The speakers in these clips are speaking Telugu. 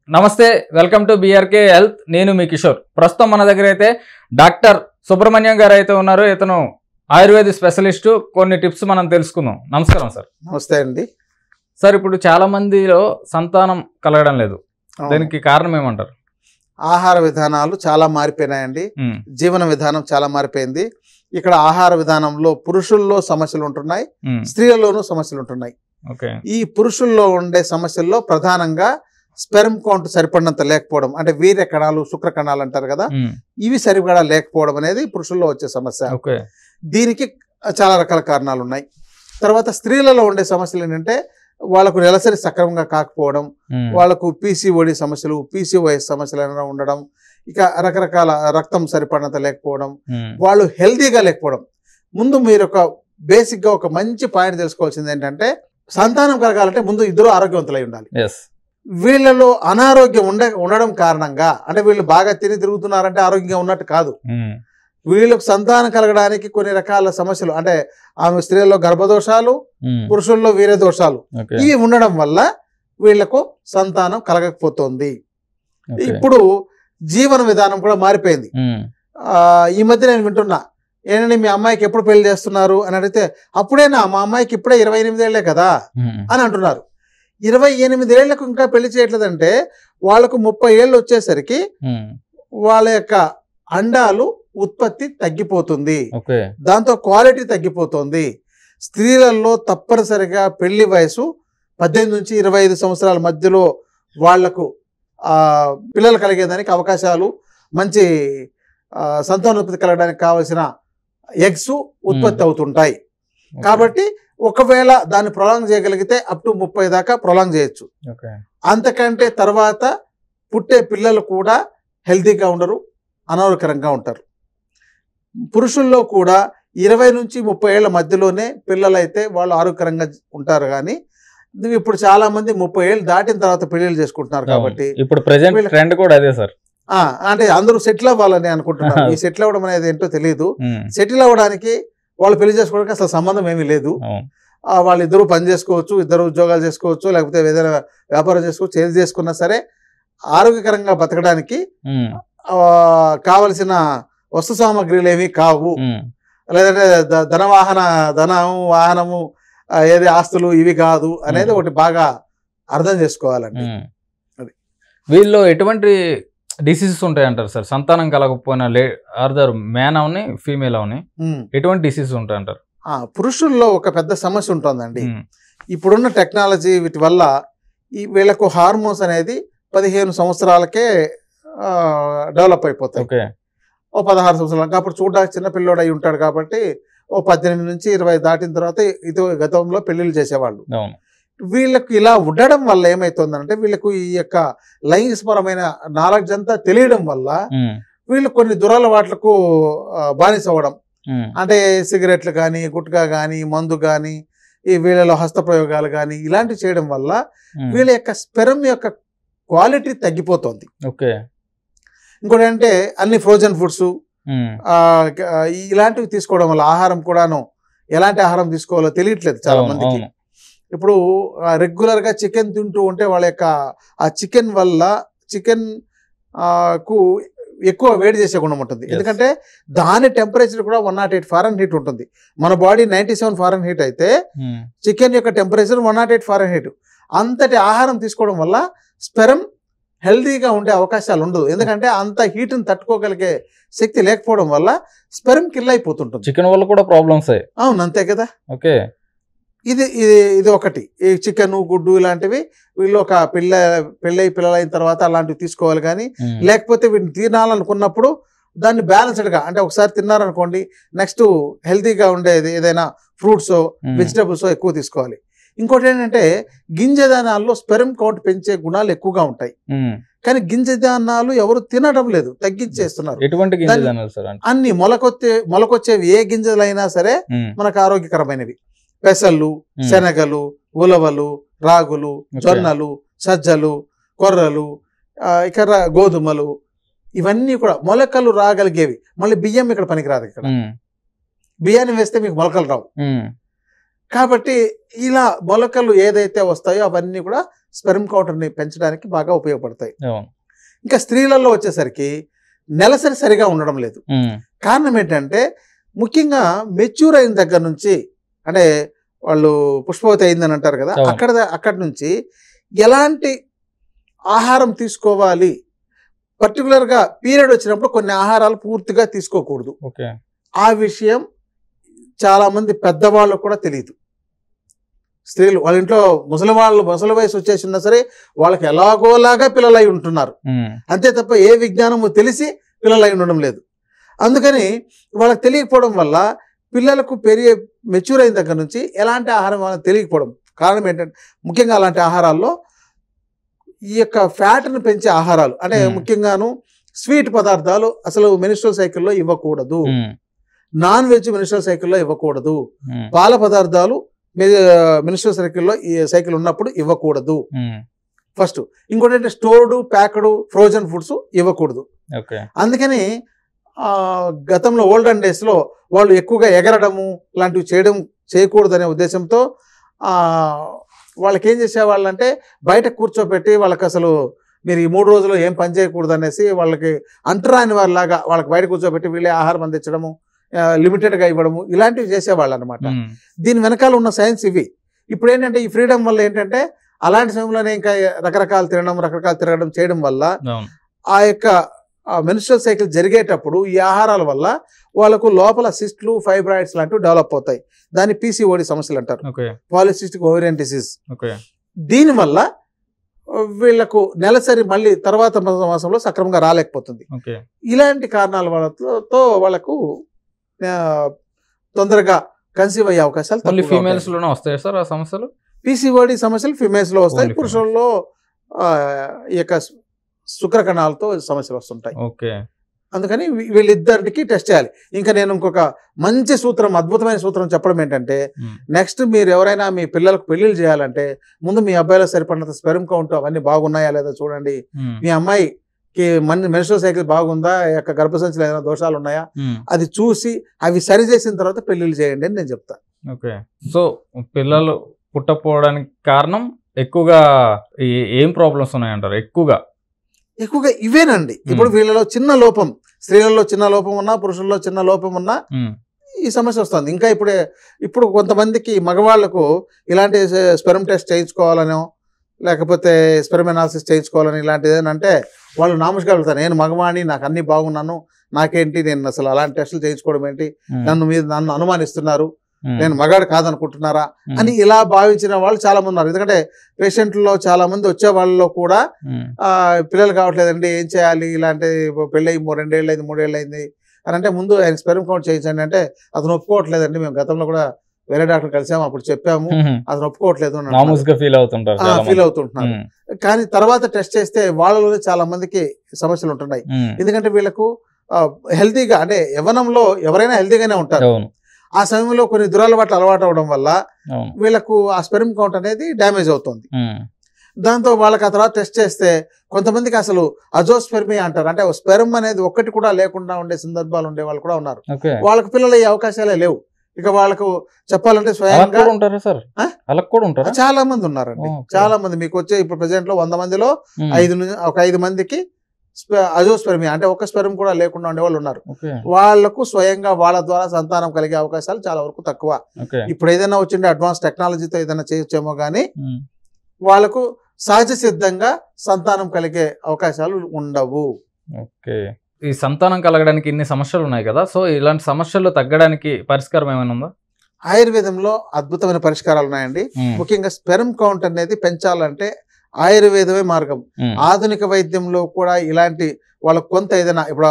నమస్తే, వెల్కమ్ టు బీఆర్కే హెల్త్. నేను మీ కిషోర్. ప్రస్తుతం మన దగ్గర అయితే డాక్టర్ సుబ్రహ్మణ్యం గారు అయితే ఉన్నారు. ఇతను ఆయుర్వేద స్పెషలిస్టు. కొన్ని టిప్స్ మనం తెలుసుకుందాం. నమస్కారం సార్. నమస్తే అండి సార్, ఇప్పుడు చాలా మందిలో సంతానం కలగడం లేదు. దానికి కారణం ఏమంటారు? ఆహార విధానాలు చాలా మారిపోయినాయండి. జీవన విధానం చాలా మారిపోయింది. ఇక్కడ ఆహార విధానంలో పురుషుల్లో సమస్యలు ఉంటున్నాయి, స్త్రీలలోనూ సమస్యలు ఉంటున్నాయి. ఈ పురుషుల్లో ఉండే సమస్యల్లో ప్రధానంగా స్పెర్మ్ కౌంట్ సరిపడినంత లేకపోవడం, అంటే వీర్య కణాలు, శుక్ర కణాలు అంటారు కదా, ఇవి సరిపడా లేకపోవడం అనేది పురుషుల్లో వచ్చే సమస్య. దీనికి చాలా రకాల కారణాలు ఉన్నాయి. తర్వాత స్త్రీలలో ఉండే సమస్యలు ఏంటంటే వాళ్ళకు నెలసరి సక్రమంగా కాకపోవడం, వాళ్ళకు పీసీఓడి సమస్యలు, పీసీఓఎస్ సమస్యలు ఉండడం, ఇక రకరకాల రక్తం సరిపడినంత లేకపోవడం, వాళ్ళు హెల్తీగా లేకపోవడం. ముందు మీరు ఒక బేసిక్గా ఒక మంచి పాయింట్ తెలుసుకోవాల్సింది ఏంటంటే, సంతానం కలగాలంటే ముందు ఇద్దరు ఆరోగ్యవంతులై ఉండాలి. వీళ్ళలో అనారోగ్యం ఉండడం కారణంగా, అంటే వీళ్ళు బాగా తిరుగుతున్నారంటే ఆరోగ్యంగా ఉన్నట్టు కాదు. వీళ్ళకు సంతానం కలగడానికి కొన్ని రకాల సమస్యలు, అంటే ఆమె స్త్రీలలో గర్భదోషాలు, పురుషుల్లో వీర్య దోషాలు, ఇవి ఉండడం వల్ల వీళ్లకు సంతానం కలగకపోతుంది. ఇప్పుడు జీవన విధానం కూడా మారిపోయింది. ఈ మధ్య నేను వింటున్నా, ఏంటంటే మీ అమ్మాయికి ఎప్పుడు పెళ్లి చేస్తున్నారు అని అడిగితే, అప్పుడేనా, మా అమ్మాయికి ఇప్పుడే 28 ఏళ్లే కదా అని అంటున్నారు. 28 ఏళ్లకు ఇంకా పెళ్లి చేయట్లేదంటే వాళ్ళకు 30 ఏళ్ళు వచ్చేసరికి వాళ్ళ యొక్క అండాలు ఉత్పత్తి తగ్గిపోతుంది, దాంతో క్వాలిటీ తగ్గిపోతుంది. స్త్రీలలో తప్పనిసరిగా పెళ్లి వయసు 18 నుంచి 25 సంవత్సరాల మధ్యలో వాళ్లకు పిల్లలు కలిగేదానికి అవకాశాలు, మంచి సంతానోత్పత్తి కలగడానికి కావలసిన ఎగ్స్ ఉత్పత్తి అవుతుంటాయి. కాబట్టి ఒకవేళ దాన్ని ప్రొలాంగ్ చేయగలిగితే అప్ టు 30 దాకా ప్రొలాంగ్ చేయొచ్చు. అంతకంటే తర్వాత పుట్టే పిల్లలు కూడా హెల్తీగా ఉండరు, అనారోగ్యకరంగా ఉంటారు. పురుషుల్లో కూడా 20 నుంచి 30 ఏళ్ల మధ్యలోనే పిల్లలైతే వాళ్ళు ఆరోగ్యకరంగా ఉంటారు. కానీ ఇప్పుడు చాలా మంది 30 ఏళ్ళు దాటిన తర్వాత పెళ్లిళ్ళు చేసుకుంటున్నారు. కాబట్టి ఇప్పుడు ప్రెజెంట్ ట్రెండ్ కూడా అదే సార్. అంటే అందరూ సెటిల్ అవ్వాలని అనుకుంటున్నారు. ఈ సెటిల్ అవ్వడం అనేది ఏంటో తెలియదు. సెటిల్ అవ్వడానికి వాళ్ళు పెళ్లి చేసుకోవడానికి అసలు సంబంధం ఏమీ లేదు. వాళ్ళిద్దరూ పని చేసుకోవచ్చు, ఇద్దరు ఉద్యోగాలు చేసుకోవచ్చు, లేకపోతే ఏదైనా వ్యాపారం చేసుకోవచ్చు. ఏది చేసుకున్నా సరే ఆరోగ్యకరంగా బతకడానికి కావలసిన వస్తు సామాగ్రిలు ఏమీ కావు. లేదంటే వాహనము, ఏది ఆస్తులు ఇవి కాదు అనేది ఒకటి బాగా అర్థం చేసుకోవాలండి. వీళ్ళు ఎటువంటి డిసీజెస్ ఉంటాయి అంటారు సార్? సంతానం కలగకపోయినా ఆర్దర్ మ్యాన్ అవని ఫీమేల్ అవని ఎటువంటి డిసీజెస్ ఉంటాయి అంటారు? పురుషుల్లో ఒక పెద్ద సమస్య ఉంటుందండి. ఇప్పుడున్న టెక్నాలజీ వీటి వల్ల వీళ్ళకు హార్మోన్స్ అనేది 15 సంవత్సరాలకే డెవలప్ అయిపోతాయి. ఓ 16 సంవత్సరాలు అప్పుడు చూడడానికి చిన్న పిల్లోడు అయి ఉంటాడు. కాబట్టి ఓ 18 నుంచి 20 దాటిన తర్వాత ఇది గతంలో పెళ్లిళ్ళు చేసేవాళ్ళు. వీళ్ళకు ఇలా ఉండడం వల్ల ఏమవుతుందంటే, వీళ్ళకు ఈ యొక్క లైంగికపరమైన నాలెడ్జ్ అంతా తెలియడం వల్ల వీళ్ళు కొన్ని దురలవాట్లకు బానిస అవ్వడం. అంటే సిగరెట్లు కానీ, గుట్కా కానీ, మందు కానీ, ఈ వీళ్ళలో హస్తప్రయోగాలు కానీ ఇలాంటివి చేయడం వల్ల వీళ్ళ యొక్క స్పెర్మ్ యొక్క క్వాలిటీ తగ్గిపోతుంది. ఇంకోటి అంటే అన్ని ఫ్రోజన్ ఫుడ్స్ ఇలాంటివి తీసుకోవడం వల్ల ఆహారం కూడాను ఎలాంటి ఆహారం తీసుకోవాలో తెలియట్లేదు చాలా మందికి. ఇప్పుడు రెగ్యులర్గా చికెన్ తింటూ ఉంటే వాళ్ళ యొక్క ఆ చికెన్ వల్ల చికెన్ కు ఎక్కువ వేడి చేసే గుణం ఉంటుంది. ఎందుకంటే దాని టెంపరేచర్ కూడా 108 ఫారెన్హీట్ ఉంటుంది. మన బాడీ 97 ఫారెన్హీట్ అయితే చికెన్ యొక్క టెంపరేచర్ 108 ఫారెన్హీట్. అంతటి ఆహారం తీసుకోవడం వల్ల స్పెర్మ్ హెల్తీగా ఉండే అవకాశాలు ఉండదు. ఎందుకంటే అంత హీట్ని తట్టుకోగలిగే శక్తి లేకపోవడం వల్ల స్పెర్మ్ కిల్ అయిపోతుంటుంది. చికెన్ వల్ల కూడా ప్రాబ్లమ్స్. అవును, అంతే కదా. ఇది ఒకటి. ఈ చికెన్, గుడ్డు ఇలాంటివి వీళ్ళు ఒక పిల్లలైన తర్వాత అలాంటివి తీసుకోవాలి. కానీ లేకపోతే వీటిని తినాలనుకున్నప్పుడు దాన్ని బ్యాలెన్స్డ్గా, అంటే ఒకసారి తిన్నారనుకోండి, నెక్స్ట్ హెల్తీగా ఉండేది ఏదైనా ఫ్రూట్స్, వెజిటబుల్స్ ఎక్కువ తీసుకోవాలి. ఇంకోటి ఏంటంటే, గింజధాన్యాల్లో స్పెర్మ్ కౌంట్ పెంచే గుణాలు ఎక్కువగా ఉంటాయి. కానీ గింజధాన్యాలు ఎవరు తినడం లేదు, తగ్గించేస్తున్నారు. అన్ని మొలకొచ్చేవి ఏ గింజలైనా సరే మనకు ఆరోగ్యకరమైనవి. పెసళ్ళు, శనగలు, ఉలవలు, రాగులు, జొన్నలు, సజ్జలు, కొర్రలు, ఇక గోధుమలు, ఇవన్నీ కూడా మొలకలు రాగలిగేవి. మళ్ళీ బియ్యం ఇక్కడ పనికిరాదు. ఇక్కడ బియ్యాన్ని వేస్తే మీకు మొలకలు రావు. కాబట్టి ఇలా మొలకలు ఏదైతే వస్తాయో అవన్నీ కూడా స్పెర్మ్ కౌంటర్ని పెంచడానికి బాగా ఉపయోగపడతాయి. ఇంకా స్త్రీలలో వచ్చేసరికి నెలసరి సరిగా ఉండడం లేదు. కారణం ఏంటంటే ముఖ్యంగా మెచ్యూర్ అయిన దగ్గర నుంచి, అంటే వాళ్ళు పుష్పవతి అయిందని అంటారు కదా, అక్కడి నుంచి ఎలాంటి ఆహారం తీసుకోవాలి, పర్టికులర్గా పీరియడ్ వచ్చినప్పుడు కొన్ని ఆహారాలు పూర్తిగా తీసుకోకూడదు. ఆ విషయం చాలా మంది పెద్దవాళ్ళు కూడా తెలియదు. స్త్రీలు వాళ్ళ ఇంట్లో ముసలి వయసు వచ్చేసినా సరే వాళ్ళకి ఎలాగోలాగా పిల్లలై ఉంటున్నారు, అంతే తప్ప ఏ విజ్ఞానము తెలిసి పిల్లలై ఉండడం లేదు. అందుకని వాళ్ళకి తెలియకపోవడం వల్ల పిల్లలకు మెచ్యూర్ అయిన దగ్గర నుంచి ఎలాంటి ఆహారం వాళ్ళకి తెలియకపోవడం. కారణం ఏంటంటే ముఖ్యంగా అలాంటి ఆహారాల్లో ఈ యొక్క ఫ్యాట్ను పెంచే ఆహారాలు, అంటే ముఖ్యంగాను స్వీట్ పదార్థాలు అసలు మెన్స్ట్రువల్ సైకిల్లో ఇవ్వకూడదు, నాన్ వెజ్ మెన్స్ట్రువల్ సైకిల్లో ఇవ్వకూడదు, పాల పదార్థాలు మెన్స్ట్రువల్ సైకిల్ ఉన్నప్పుడు ఇవ్వకూడదు ఫస్ట్. ఇంకోటి అంటే స్టోర్డ్ ప్యాక్డ్ ఫ్రోజన్ ఫుడ్స్ ఇవ్వకూడదు. అందుకని గతంలో ఓల్డెన్ డేస్లో వాళ్ళు ఎక్కువగా ఎగరడము లాంటివి చేయకూడదు అనే ఉద్దేశంతో వాళ్ళకి ఏం చేసేవాళ్ళంటే బయట కూర్చోబెట్టి వాళ్ళకి అసలు మీరు ఈ 3 రోజులు ఏం పని చేయకూడదు అనేసి వాళ్ళకి అంటరాని వారిలాగా వాళ్ళకి బయట కూర్చోబెట్టి వీళ్ళే ఆహారం అందించడము, లిమిటెడ్గా ఇవ్వడము, ఇలాంటివి చేసేవాళ్ళు అనమాట. దీని వెనకాల ఉన్న సైన్స్ ఇవి. ఇప్పుడు ఏంటంటే ఈ ఫ్రీడమ్ వల్ల ఏంటంటే అలాంటి సమయంలోనే ఇంకా రకరకాలు తిరగడం చేయడం వల్ల ఆ యొక్క మెన్స్ట్రువల్ సైకిల్ జరిగేటప్పుడు ఈ ఆహారాల వల్ల వాళ్ళకు లోపల సిస్ట్లు, ఫైబ్రాయిడ్స్ లాంటివి డెవలప్ అవుతాయి. దాన్ని పీసీఓడి సమస్యలు అంటారు, పాలిసిస్టిక్ ఓవేరియన్ డిసీజ్. దీనివల్ల వీళ్లకు నెలసరి మళ్ళీ తర్వాత మాసంలో సక్రమంగా రాలేకపోతుంది. ఇలాంటి కారణాల వాళ్ళతో వాళ్ళకు తొందరగా కన్సీవ్ అయ్యే అవకాశాలు ఫీమేల్స్ లోనే వస్తాయి సార్ ఆ సమస్యలు. పీసీఓడి సమస్యలు ఫీమేల్స్ లో వస్తాయి, పురుషుల్లో ఈ యొక్క శుక్రకణాలతో సమస్యలు వస్తుంటాయి. అందుకని వీళ్ళిద్దరికి టెస్ట్ చేయాలి. ఇంకా నేను ఇంకొక మంచి సూత్రం, అద్భుతమైన సూత్రం చెప్పడం ఏంటంటే, నెక్స్ట్ మీరు ఎవరైనా మీ పిల్లలకు పెళ్లిళ్ళు చేయాలంటే ముందు మీ అబ్బాయిలో సరిపడినంత స్పెర్మ్ కౌంట్ అవన్నీ బాగున్నాయా లేదా చూడండి. మీ అమ్మాయికి మెన్స్ట్రువల్ సైకిల్ బాగుందా, యొక్క గర్భసంచిలో ఏదైనా దోషాలు ఉన్నాయా, అది చూసి అవి సరి చేసిన తర్వాత పెళ్లిళ్ళు చేయండి అని నేను చెప్తాను. సో పిల్లలు పుట్టకపోవడానికి కారణం ఎక్కువగా ఏం ప్రాబ్లమ్స్ ఉన్నాయంటారు? ఎక్కువగా ఇవేనండి. ఇప్పుడు వీళ్ళలో చిన్న లోపం, స్త్రీలలో చిన్న లోపం ఉన్నా, పురుషుల్లో చిన్న లోపం ఉన్నా ఈ సమస్య వస్తుంది. ఇంకా ఇప్పుడు కొంతమందికి మగవాళ్లకు ఇలాంటి స్పెర్మ్ టెస్ట్ చేయించుకోవాలనో లేకపోతే స్పెర్మ్ అనాలిసిస్ చేయించుకోవాలని ఇలాంటిది అంటే వాళ్ళు నామూషిగా వెళ్తారు, నేను మగవాణి, నాకు అన్ని బాగున్నాను, నాకేంటి, నేను అసలు అలాంటి టెస్టులు చేయించుకోవడం ఏంటి, నన్ను అనుమానిస్తున్నారు, నేను మగాడు కాదనుకుంటున్నారా అని ఇలా భావించిన వాళ్ళు చాలా మంది ఉన్నారు. ఎందుకంటే పేషెంట్లో చాలా మంది వచ్చే వాళ్ళలో కూడా పిల్లలు కావట్లేదండి, ఏం చేయాలి, ఇలాంటి పెళ్ళి 2 ఏళ్ళు అయింది 3 ఏళ్ళు అయింది అని అంటే ముందు ఆయన స్పెర్మ్ కౌంట్ చేయించండి అంటే అతను ఒప్పుకోవట్లేదండి, మేము గతంలో కూడా వేరే డాక్టర్ కలిసాము, అప్పుడు చెప్పాము, అతను ఒప్పుకోవట్లేదు ఫీల్ అవుతుంటున్నారు. కానీ తర్వాత టెస్ట్ చేస్తే వాళ్ళలో చాలా మందికి సమస్యలు ఉంటున్నాయి. ఎందుకంటే వీళ్ళకు హెల్తీగా, అంటే యవ్వనంలో ఎవరైనా హెల్తీగానే ఉంటారు, ఆ సమయంలో కొన్ని దురలవాట్లు అలవాటు అవడం వల్ల వీళ్ళకు ఆ స్పెర్మ్ కౌంట్ అనేది డ్యామేజ్ అవుతుంది. దాంతో వాళ్ళకి ఆ తర్వాత టెస్ట్ చేస్తే కొంతమందికి అసలు అజోస్పెర్మియా అంటారు, అంటే స్పెర్మ్ అనేది ఒక్కటి కూడా లేకుండా ఉండే సందర్భాలు ఉండే వాళ్ళు కూడా ఉన్నారు. వాళ్ళకి పిల్లలు అయ్యే అవకాశాలే లేవు. ఇక వాళ్ళకు చెప్పాలంటే స్వయంగా చాలా మంది ఉన్నారండి, చాలా మంది. మీకు వచ్చే ఇప్పుడు ప్రెసెంట్ లో 100 మందిలో 5 మందికి అజోస్పెర్మియా అంటే ఒక్క స్పెర్మ్ కూడా లేకుండా ఉండేవాళ్ళు ఉన్నారు. వాళ్లకు స్వయంగా వాళ్ళ ద్వారా సంతానం కలిగే అవకాశాలు చాలా వరకు తక్కువ. ఇప్పుడు ఏదైనా వచ్చిండే అడ్వాన్స్ టెక్నాలజీతో ఏదైనా చేయొచ్చేమో కానీ వాళ్ళకు సహజ సిద్ధంగా సంతానం కలిగే అవకాశాలు ఉండవు. ఈ సంతానం కలగడానికి ఇన్ని సమస్యలు ఉన్నాయి కదా, సో ఇలాంటి సమస్యలు తగ్గడానికి పరిష్కారం ఏమైనా ఉందా? ఆయుర్వేదంలో అద్భుతమైన పరిష్కారాలు ఉన్నాయండి. ముఖ్యంగా స్పెర్మ్ కౌంట్ అనేది పెంచాలంటే ఆయుర్వేదమే మార్గం. ఆధునిక వైద్యంలో కూడా ఇలాంటి వాళ్ళకు కొంత ఏదైనా ఇప్పుడు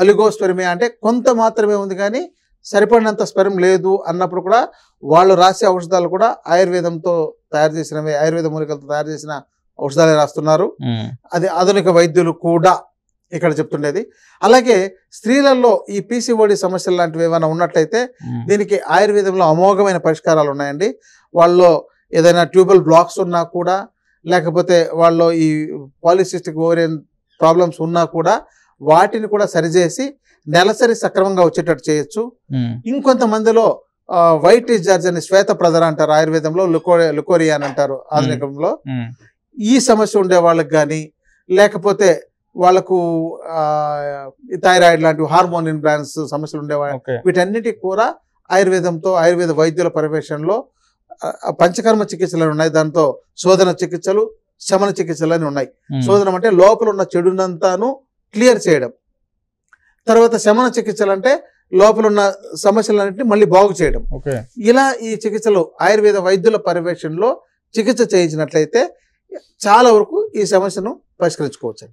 అలిగోస్పెర్మియా అంటే కొంత మాత్రమే ఉంది కానీ సరిపడినంత స్పెర్మ్ లేదు అన్నప్పుడు కూడా వాళ్ళు రాసే ఔషధాలు కూడా ఆయుర్వేదంతో తయారు చేసినవి, ఆయుర్వేద మూలికలతో తయారు చేసిన ఔషధాలే రాస్తున్నారు. అది ఆధునిక వైద్యులు కూడా ఇక్కడ చెప్తుండేది. అలాగే స్త్రీలలో ఈ పీసీఓడి సమస్యలు లాంటివి ఏమైనా ఉన్నట్లయితే దీనికి ఆయుర్వేదంలో అమోఘమైన పరిష్కారాలు ఉన్నాయండి. వాళ్ళు ఏదైనా ట్యూబల్ బ్లాక్స్ ఉన్నా కూడా, లేకపోతే వాళ్ళు ఈ పాలిసిస్టిక్ ఓవేరియన్ ప్రాబ్లమ్స్ ఉన్నా కూడా వాటిని కూడా సరిచేసి నెలసరి సక్రమంగా వచ్చేటట్టు చేయొచ్చు. ఇంకొంతమందిలో వైట్ డిశ్చార్జ్ అని శ్వేత ప్రదర అంటారు ఆయుర్వేదంలో, లుకోరియా అని అంటారు ఆధునికంలో. ఈ సమస్య ఉండే వాళ్ళకి కానీ, లేకపోతే వాళ్ళకు థైరాయిడ్ లాంటి హార్మోన్ ఇన్బ్యాలెన్స్ సమస్యలు ఉండేవాళ్ళు, వీటన్నిటికి కూడా ఆయుర్వేద వైద్యుల పర్యవేక్షణలో పంచకర్మ చికిత్సలు ఉన్నాయి. దాంతో శోధన చికిత్సలు, శమన చికిత్సలు అని ఉన్నాయి. శోధనం అంటే లోపల ఉన్న చెడునంతాను క్లియర్ చేయడం. తర్వాత శమన చికిత్సలు అంటే లోపల ఉన్న సమస్యలన్నింటినీ మళ్ళీ బాగు చేయడం. ఇలా ఈ చికిత్సలు ఆయుర్వేద వైద్యుల పర్యవేక్షణలో చికిత్స చేయించినట్లయితే చాలా వరకు ఈ సమస్యను పరిష్కరించుకోవచ్చు.